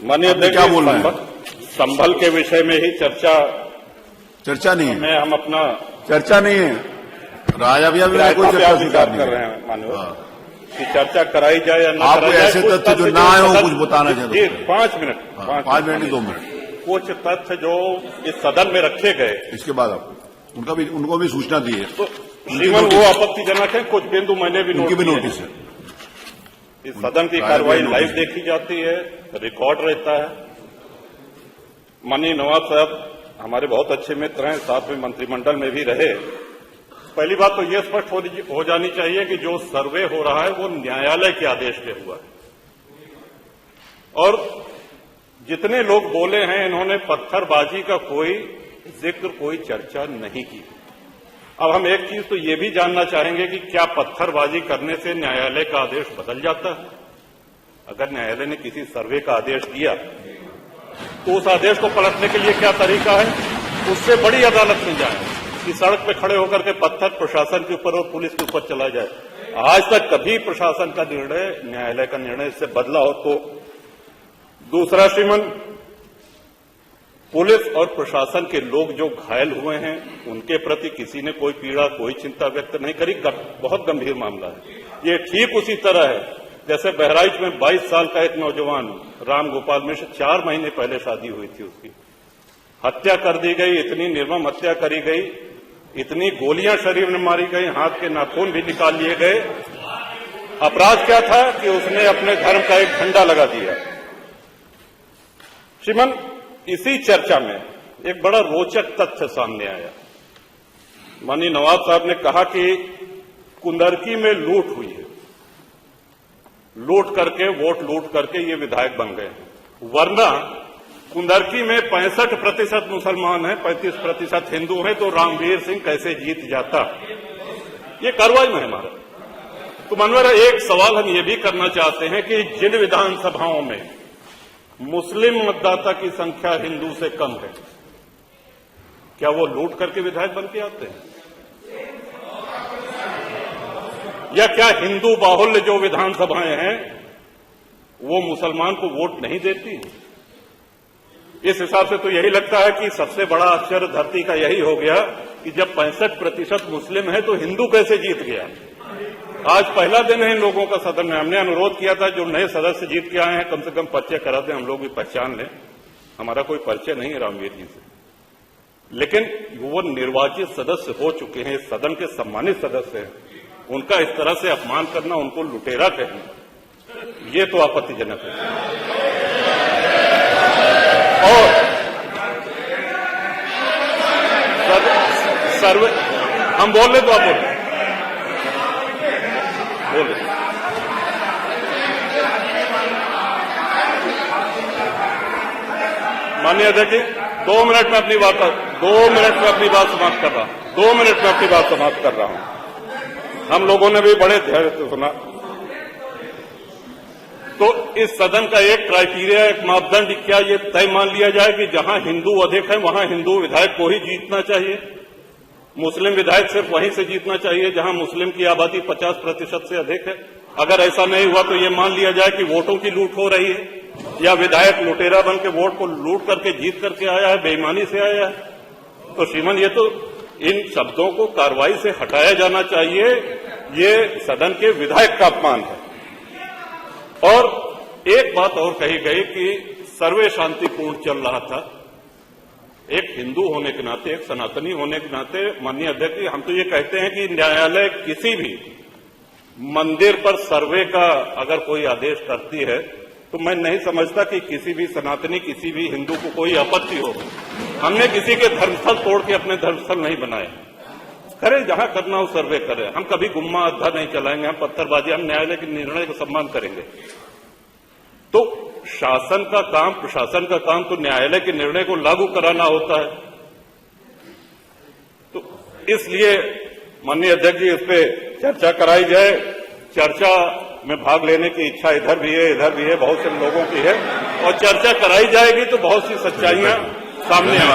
माननीय अध्यक्ष, क्या बोल रहे हैं? संभल के विषय में ही चर्चा नहीं है, में हम अपना चर्चा नहीं है। राजा भैया भी कोई चर्चा स्वीकार नहीं कर रहे हैं माननीय कि चर्चा कराई जाए या न आपको कराई जाए। ऐसे तत्व जो ना आए हो कुछ बताना चाहिए। 5 मिनट 5 मिनट नहीं 2 मिनट कुछ तथ्य जो इस सदन में रखे गए, इसके बाद आपको उनको भी सूचना दी है। तो श्रीमान वो आपत्तिजनक है। कुछ बिंदु मैंने भी उनकी भी नोटिस है। इस सदन की कार्रवाई लाइव देखी जाती है, रिकॉर्ड रहता है। माननीय नवाब साहब हमारे बहुत अच्छे मित्र हैं, साथ में मंत्रिमंडल में भी रहे। पहली बात तो ये स्पष्ट हो जानी चाहिए कि जो सर्वे हो रहा है वो न्यायालय के आदेश पे हुआ है, और जितने लोग बोले हैं इन्होंने पत्थरबाजी का कोई जिक्र, कोई चर्चा नहीं की। अब हम एक चीज तो ये भी जानना चाहेंगे कि क्या पत्थरबाजी करने से न्यायालय का आदेश बदल जाता है? अगर न्यायालय ने किसी सर्वे का आदेश दिया तो उस आदेश को पलटने के लिए क्या तरीका है? उससे बड़ी अदालत में जाए कि सड़क पे खड़े होकर के पत्थर प्रशासन के ऊपर और पुलिस के ऊपर चला जाए। आज तक कभी प्रशासन का निर्णय, न्यायालय का निर्णय इससे बदला हो तो? दूसरा श्रीमान, पुलिस और प्रशासन के लोग जो घायल हुए हैं उनके प्रति किसी ने कोई पीड़ा, कोई चिंता व्यक्त नहीं करी। बहुत गंभीर मामला है ये। ठीक उसी तरह है जैसे बहराइच में 22 साल का एक नौजवान राम गोपाल मिश्र, 4 महीने पहले शादी हुई थी, उसकी हत्या कर दी गई। इतनी निर्मम हत्या करी गई, इतनी गोलियां शरीर में मारी गई, हाथ के नाखून भी निकाल लिए गए। अपराध क्या था कि उसने अपने धर्म का एक झंडा लगा दिया। श्रीमान, इसी चर्चा में एक बड़ा रोचक तथ्य सामने आया। माननीय नवाब साहब ने कहा कि कुंदरकी में लूट हुई है, लूट करके, वोट लूट करके ये विधायक बन गए, वरना कुंदरकी में 65% मुसलमान हैं, 35% हिंदू हैं, तो रामवीर सिंह कैसे जीत जाता? ये कार्रवाई में है हमारा। तो मनोहर, एक सवाल हम ये भी करना चाहते हैं कि जिन विधानसभाओं में मुस्लिम मतदाता की संख्या हिंदू से कम है, क्या वो लूट करके विधायक बन के आते हैं? या क्या हिंदू बाहुल्य जो विधानसभाएं हैं वो मुसलमान को वोट नहीं देती? इस हिसाब से तो यही लगता है कि सबसे बड़ा आश्चर्य धरती का यही हो गया कि जब 65% मुस्लिम है तो हिंदू कैसे जीत गया? आज पहला दिन है इन लोगों का सदन में। हमने अनुरोध किया था जो नए सदस्य जीत के आए हैं कम से कम परिचय करा दें, हम लोग भी पहचान लें। हमारा कोई परिचय नहीं है रामवीर जी से, लेकिन वो निर्वाचित सदस्य हो चुके हैं, इस सदन के सम्मानित सदस्य हैं, उनका इस तरह से अपमान करना, उनको लुटेरा कहना, ये तो आपत्तिजनक है। और सर्वे हम बोल रहे तो आप बोले बोले। माननीय अध्यक्ष जी, 2 मिनट में अपनी बात समाप्त कर रहा हूं। 2 मिनट में अपनी बात समाप्त कर रहा हूं। हम लोगों ने भी बड़े धैर्य से सुना। तो इस सदन का एक क्राइटेरिया, एक मापदंड क्या ये तय मान लिया जाए कि जहां हिंदू अधिक है वहां हिंदू विधायक को ही जीतना चाहिए, मुस्लिम विधायक सिर्फ वहीं से जीतना चाहिए जहां मुस्लिम की आबादी 50% से अधिक है? अगर ऐसा नहीं हुआ तो ये मान लिया जाए कि वोटों की लूट हो रही है या विधायक लुटेरा बन के वोट को लूट करके जीत करके आया है, बेईमानी से आया है? तो श्रीमान, ये तो इन शब्दों को कार्रवाई से हटाया जाना चाहिए। ये सदन के विधायक का अपमान है। और एक बात और कही गई कि सर्वे शांतिपूर्ण चल रहा था। एक हिंदू होने के नाते, एक सनातनी होने के नाते माननीय अध्यक्ष, हम तो ये कहते हैं कि न्यायालय किसी भी मंदिर पर सर्वे का अगर कोई आदेश करती है तो मैं नहीं समझता कि किसी भी सनातनी, किसी भी हिंदू को कोई आपत्ति हो। हमने किसी के धर्मस्थल तोड़ के अपने धर्मस्थल नहीं बनाए। करें जहां करना हो सर्वे करें। हम कभी गुम्मा अद्धा नहीं चलाएंगे, हम पत्थरबाजी, हम न्यायालय के निर्णय का सम्मान करेंगे। तो शासन का काम, प्रशासन का काम तो न्यायालय के निर्णय को लागू कराना होता है। तो इसलिए माननीय अध्यक्ष जी, इस पे चर्चा कराई जाए। चर्चा में भाग लेने की इच्छा इधर भी है, बहुत से लोगों की है, और चर्चा कराई जाएगी तो बहुत सी सच्चाइयां सामने आएंगी।